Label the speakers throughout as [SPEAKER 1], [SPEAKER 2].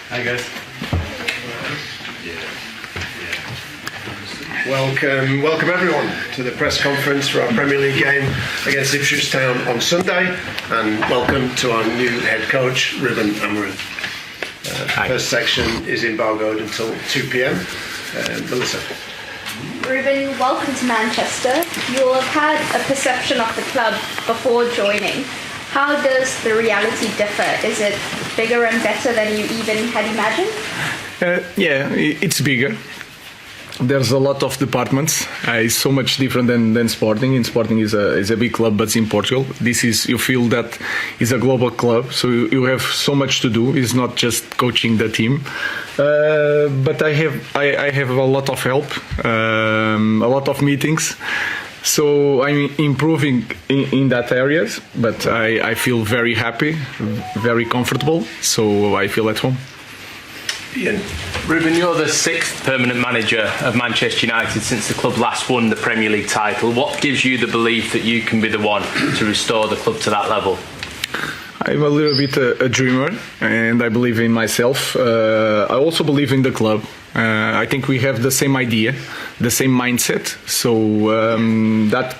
[SPEAKER 1] Hi guys.
[SPEAKER 2] Welcome everyone to the press conference for our Premier League game against Ipswich Town on Sunday, and welcome to our new head coach, Ruben Amorim. First section is embargoed until 2 p.m. Melissa.
[SPEAKER 3] Ruben, welcome to Manchester. You'll have had a perception of the club before joining. How does the reality differ? Is it bigger and better than you even had imagined?
[SPEAKER 4] Yeah, it's bigger. There's a lot of departments. It's so much different than Sporting. In Sporting is a big club, but it's in Portugal. This is, you feel that is a global club, so you have so much to do. It's not just coaching the team, but I have a lot of help, a lot of meetings. So I'm improving in that areas, but I feel very happy, very comfortable. So I feel at home.
[SPEAKER 2] Ian.
[SPEAKER 1] Ruben, you're the 6th permanent manager of Manchester United since the club last won the Premier League title. What gives you the belief that you can be the one to restore the club to that level?
[SPEAKER 4] I'm a little bit a dreamer, and I believe in myself. I also believe in the club. I think we have the same idea, the same mindset, so that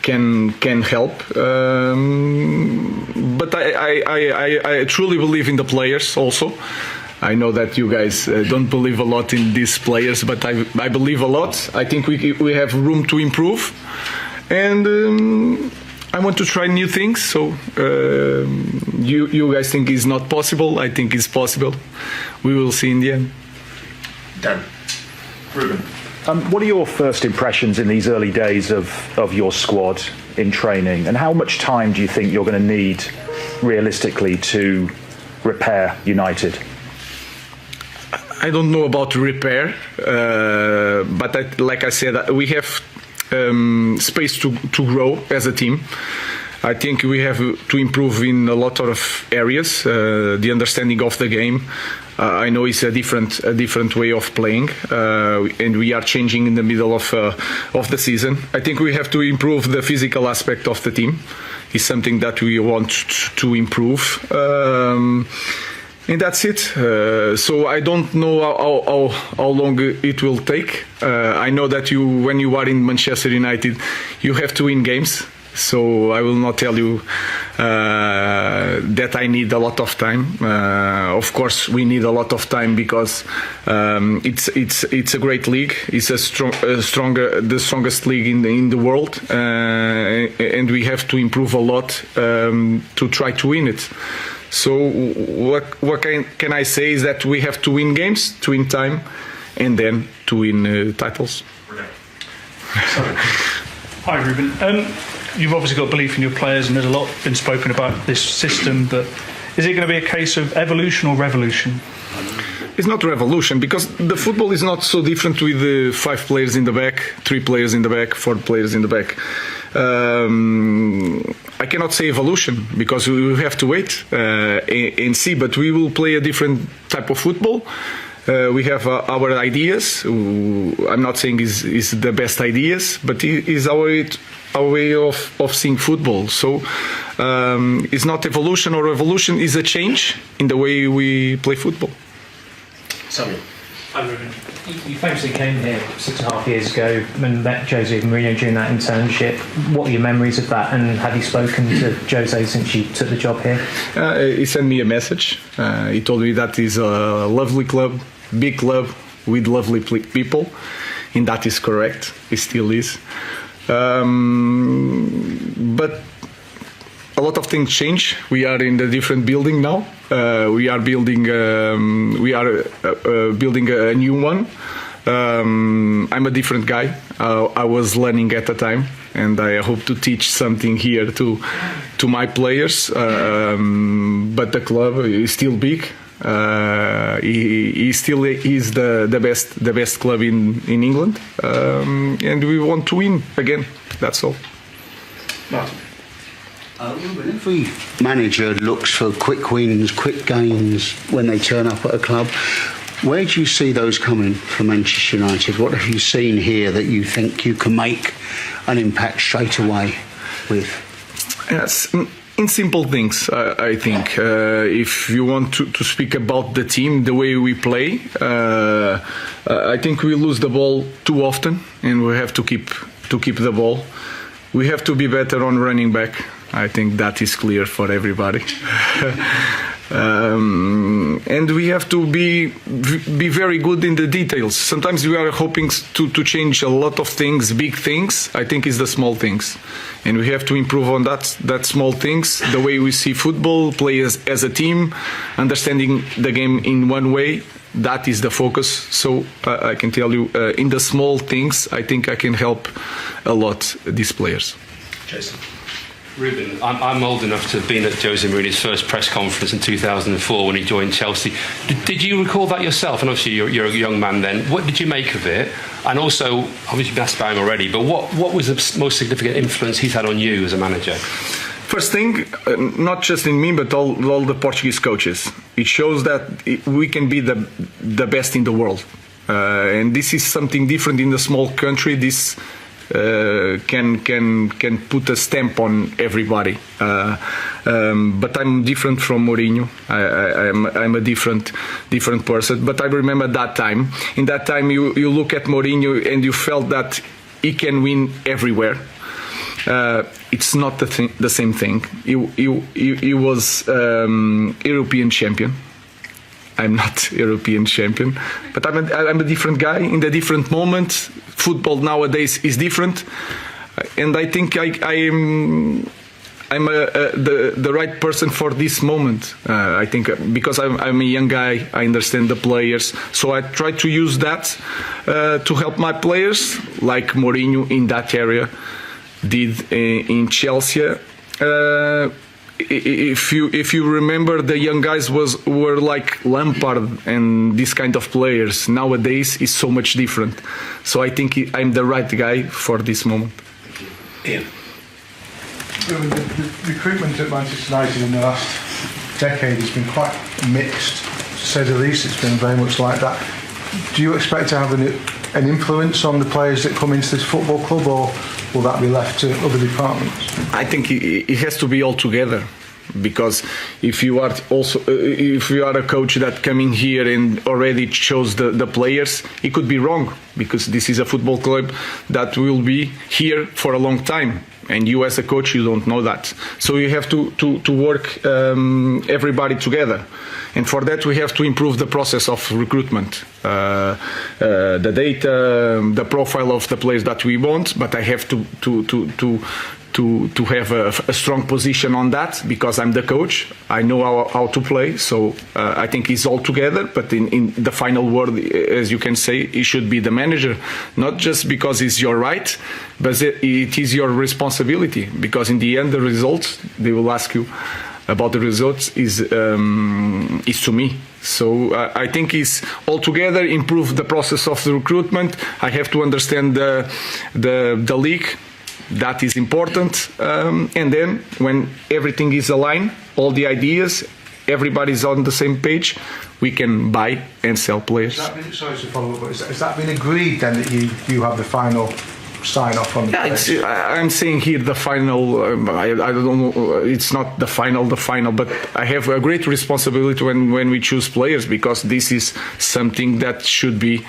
[SPEAKER 4] can help. But I truly believe in the players also. I know that you guys don't believe a lot in these players, but I believe a lot. I think we have room to improve, and I want to try new things. So you guys think it's not possible. I think it's possible. We will see in the end.
[SPEAKER 2] Dan. Ruben.
[SPEAKER 5] What are your first impressions in these early days of your squad in training, and how much time do you think you're going to need realistically to repair United?
[SPEAKER 4] I don't know about repair, but like I said, we have space to grow as a team. I think we have to improve in a lot of areas. The understanding of the game, I know it's a different way of playing, and we are changing in the middle of the season. I think we have to improve the physical aspect of the team. It's something that we want to improve. And that's it. So I don't know how long it will take. I know that when you are in Manchester United, you have to win games. So I will not tell you that I need a lot of time. Of course, we need a lot of time because it's a great league. It's the strongest league in the world, and we have to improve a lot to try to win it. So what can I say is that we have to win games, to win time, and then to win titles.
[SPEAKER 6] Hi Ruben. You've obviously got belief in your players, and there's a lot been spoken about this system, but is it going to be a case of evolution or revolution?
[SPEAKER 4] It's not revolution, because the football is not so different with the 5 players in the back, 3 players in the back, 4 players in the back. I cannot say evolution because we will have to wait and see, but we will play a different type of football. We have our ideas. I'm not saying is the best ideas, but it is our way of seeing football. So it's not evolution or revolution, it's a change in the way we play football.
[SPEAKER 2] Samuel.
[SPEAKER 7] Hi Ruben. You famously came here 6.5 years ago and met Jose Mourinho during that internship. What are your memories of that, and have you spoken to Jose since you took the job here?
[SPEAKER 4] He sent me a message. He told me that it's a lovely club, big club with lovely people, and that is correct. It still is. But a lot of things change. We are in a different building now. We are building a new one. I'm a different guy. I was learning at the time, and I hope to teach something here to my players. But the club is still big. He still is the best club in England, and we want to win again. That's all.
[SPEAKER 2] Martin.
[SPEAKER 8] Every manager looks for quick wins, quick gains when they turn up at a club. Where do you see those coming for Manchester United? What have you seen here that you think you can make an impact straight away with?
[SPEAKER 4] Yes, In simple things, I think. If you want to speak about the team, the way we play, I think we lose the ball too often, and we have to keep the ball. We have to be better on running back. I think that is clear for everybody. And we have to be very good in the details. Sometimes we are hoping to change a lot of things, big things. I think it's the small things, and we have to improve on that small things. The way we see football, play as a team, understanding the game in one way. That is the focus. So I can tell you, in the small things, I think I can help a lot these players.
[SPEAKER 2] Jason.
[SPEAKER 9] Ruben, I'm old enough to have been at Jose Mourinho's first press conference in 2004 when he joined Chelsea. Did you recall that yourself? And obviously you're a young man then. What did you make of it? And also, obviously you've asked about him already, but what was the most significant influence he's had on you as a manager?
[SPEAKER 4] First thing, not just in me, but all the Portuguese coaches. It shows that we can be the best in the world. And this is something different in a small country. This can put a stamp on everybody. But I'm different from Mourinho. I'm a different person. But I remember that time. In that time, you look at Mourinho and you felt that he can win everywhere. It's not the same thing. He was European champion. I'm not European champion, but I'm a different guy in a different moment. Football nowadays is different, and I think I'm the right person for this moment. I think because I'm a young guy, I understand the players, so I try to use that to help my players, like Mourinho in that area did in Chelsea. If you remember, the young guys were like Lampard and this kind of players. Nowadays is so much different. So I think I'm the right guy for this moment.
[SPEAKER 2] Ian.
[SPEAKER 10] The recruitment at Manchester United in the last decade has been quite mixed, to say the least. It's been very much like that. Do you expect to have an influence on the players that come into this football club, or will that be left to other departments?
[SPEAKER 4] I think it has to be all together, because if you are a coach that coming here and already chose the players, it could be wrong, because this is a football club that will be here for a long time. And you as a coach, you don't know that. So you have to work everybody together. And for that, we have to improve the process of recruitment, the data, the profile of the players that we want. But I have to have a strong position on that, because I'm the coach. I know how to play. So I think it's all together. But in the final word, as you can say, it should be the manager, not just because it's your right, but it is your responsibility. Because in the end, the results, they will ask you about the results, is to me. So I think it's all together, improve the process of the recruitment. I have to understand the league. That is important. And then when everything is aligned, all the ideas, everybody's on the same page, we can buy and sell players.
[SPEAKER 10] Sorry to follow up, but has that been agreed then, that you have the final sign off on the players?
[SPEAKER 4] I'm saying here the final, I don't know, it's not the final, but I have a great responsibility when we choose players, because this is something that should be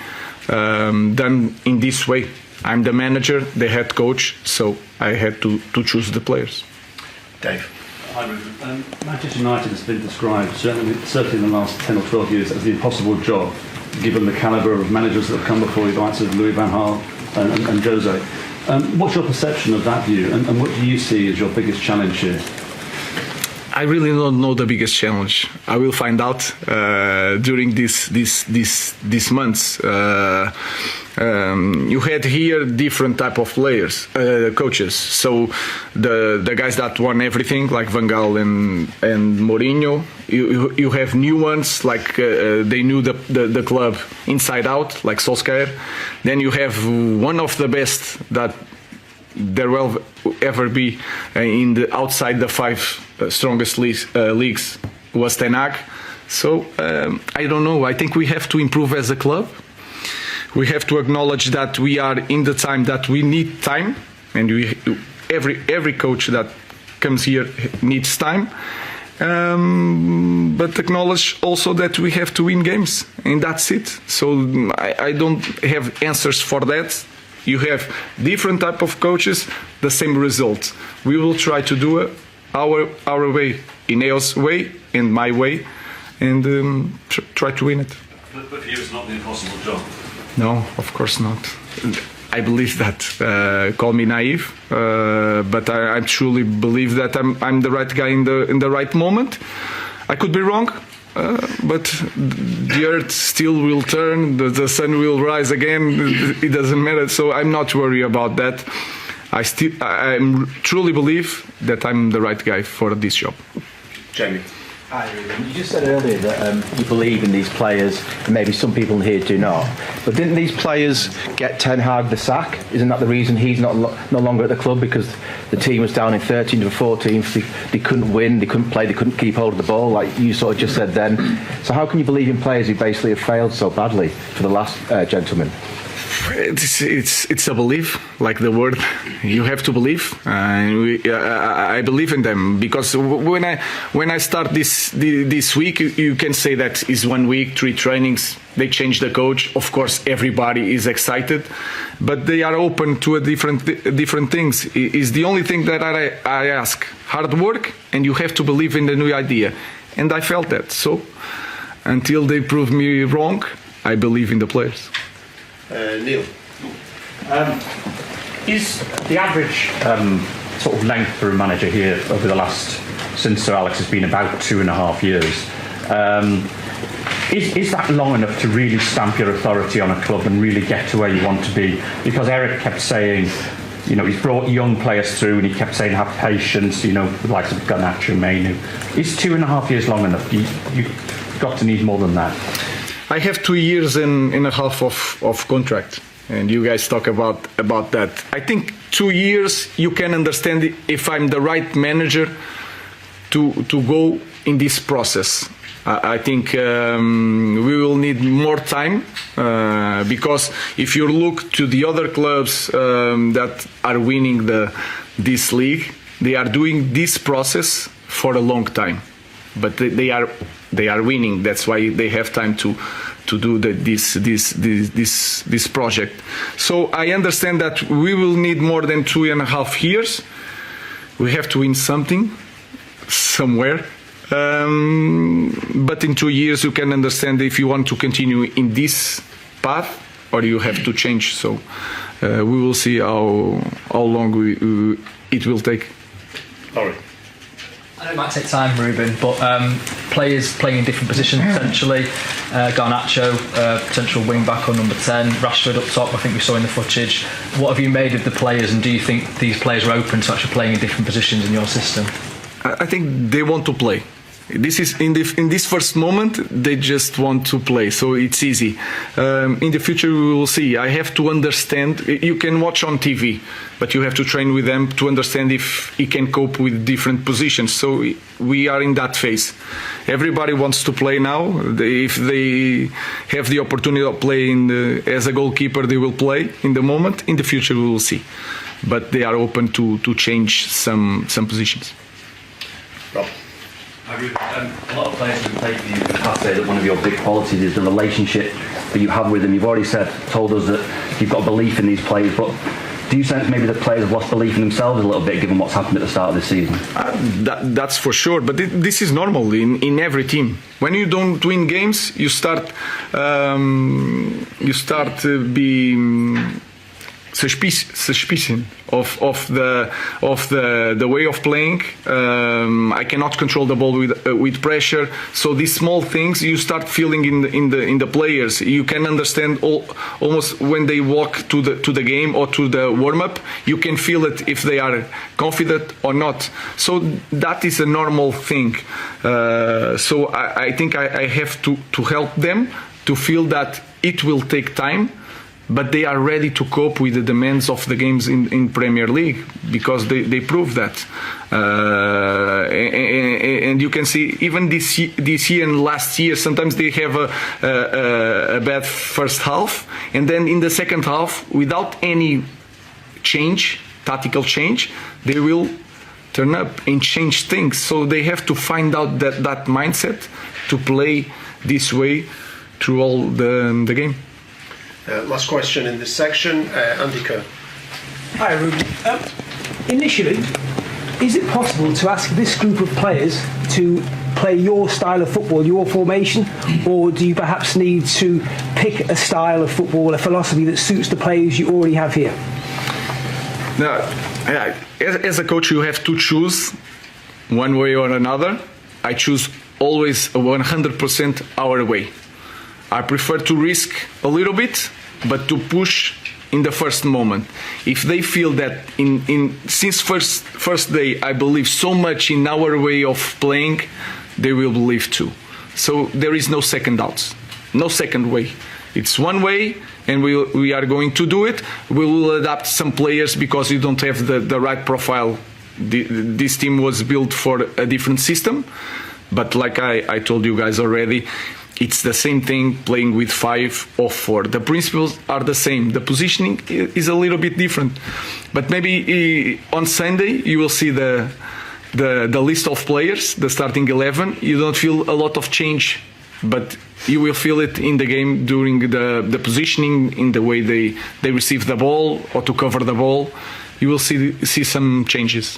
[SPEAKER 4] done in this way. I'm the manager, the head coach, so I had to choose the players.
[SPEAKER 2] Dave.
[SPEAKER 11] Hi, Ruben. Manchester United has been described, certainly in the last 10 or 12 years, as the impossible job, given the calibre of managers that have come before you, the likes of Louis van Gaal and Jose. What's your perception of that view, and what do you see as your biggest challenge here?
[SPEAKER 4] I really don't know the biggest challenge. I will find out during these months. You had here different type of players, coaches. So the guys that won everything, like Van Gaal and Mourinho. You have new ones, like they knew the club inside out, like Solskjaer. Then you have one of the best that there will ever be in the outside the five strongest leagues was Ten Hag. So I don't know. I think we have to improve as a club. We have to acknowledge that we are in the time that we need time, and every coach that comes here needs time. But acknowledge also that we have to win games, and that's it. So I don't have answers for that. You have different type of coaches, the same result. We will try to do it our way, Ineos' way and my way, and try to win it.
[SPEAKER 11] But for you, it's not the impossible job.
[SPEAKER 4] No, of course not. I believe that. Call me naive, but I truly believe that I'm the right guy in the right moment. I could be wrong, but the earth still will turn, the sun will rise again. It doesn't matter. So I'm not worried about that. I truly believe that I'm the right guy for this job.
[SPEAKER 2] Jamie.
[SPEAKER 12] Hi, Ruben. You just said earlier that you believe in these players, and maybe some people here do not. But didn't these players get Ten Hag the sack? Isn't that the reason he's no longer at the club? Because the team was down in 13th and 14th. They couldn't win, they couldn't play, they couldn't keep hold of the ball, like you sort of just said then. So how can you believe in players who basically have failed so badly for the last gentleman?
[SPEAKER 4] It's a belief, like the word. You have to believe. I believe in them because when I start this week, you can say that is 1 week, 3 trainings. They change the coach. Of course, everybody is excited, but they are open to different things. Is the only thing that I ask: hard work, and you have to believe in the new idea. And I felt that. So until they prove me wrong, I believe in the players.
[SPEAKER 2] Neil.
[SPEAKER 5] Is the average sort of length for a manager here over the last, since Sir Alex has been, about 2.5 years? Is that long enough to really stamp your authority on a club and really get to where you want to be? Because Eric kept saying, he's brought young players through, and he kept saying have patience, the likes of Garnacho, Mainu. Is 2.5 years long enough? You've got to need more than that.
[SPEAKER 4] I have 2 years and a half of contract, and you guys talk about that. I think 2 years you can understand if I'm the right manager to go in this process. I think we will need more time because if you look to the other clubs that are winning this league, they are doing this process for a long time, but they are winning. That's why they have time to do this project. So I understand that we will need more than 2.5 years. We have to win something somewhere. But in 2 years you can understand if you want to continue in this path or you have to change. So we will see how long it will take.
[SPEAKER 2] All right.
[SPEAKER 13] I know it might take time, Ruben, but players playing in different positions potentially. Garnacho, potential wing back or number 10. Rashford up top, I think we saw in the footage. What have you made of the players, and do you think these players are open to actually playing in different positions in your system?
[SPEAKER 4] I think they want to play. This is in this first moment they just want to play, so it's easy. In the future we will see. I have to understand. You can watch on TV, but you have to train with them to understand if he can cope with different positions. So we are in that phase. Everybody wants to play now. If they have the opportunity of playing as a goalkeeper, they will play in the moment. In the future we will see, but they are open to change some positions.
[SPEAKER 2] Rob.
[SPEAKER 11] A lot of players who play for you in the past say that one of your big qualities is the relationship that you have with them. You've already told us that you've got belief in these players, but do you sense maybe that players have lost belief in themselves a little bit given what's happened at the start of this season?
[SPEAKER 4] That's for sure, but this is normal in every team. When you don't win games, you start being suspicion of the way of playing. I cannot control the ball with pressure. So these small things you start feeling in the players. You can understand almost when they walk to the game or to the warm up. You can feel it if they are confident or not. So that is a normal thing. So I think I have to help them to feel that it will take time, but they are ready to cope with the demands of the games in Premier League because they prove that. And you can see even this year and last year, sometimes they have a bad first half, and then in the second half, without any tactical change, they will turn up and change things. So they have to find out that mindset to play this way through all the game.
[SPEAKER 2] Last question in this section, Andy Kerr.
[SPEAKER 14] Hi, Ruben. Initially, is it possible to ask this group of players to play your style of football, your formation, or do you perhaps need to pick a style of football, a philosophy that suits the players you already have here?
[SPEAKER 4] Now, as a coach, you have to choose one way or another. I choose always 100% our way. I prefer to risk a little bit, but to push in the first moment. If they feel that since first day I believe so much in our way of playing, they will believe too. So there is no second doubts, no second way. It's one way, and we are going to do it. We will adapt some players because we don't have the right profile. This team was built for a different system, but like I told you guys already, it's the same thing playing with 5 or 4. The principles are the same. The positioning is a little bit different. But maybe on Sunday you will see the list of players, the starting 11. You don't feel a lot of change, but you will feel it in the game during the positioning, in the way they receive the ball or to cover the ball. You will see some changes.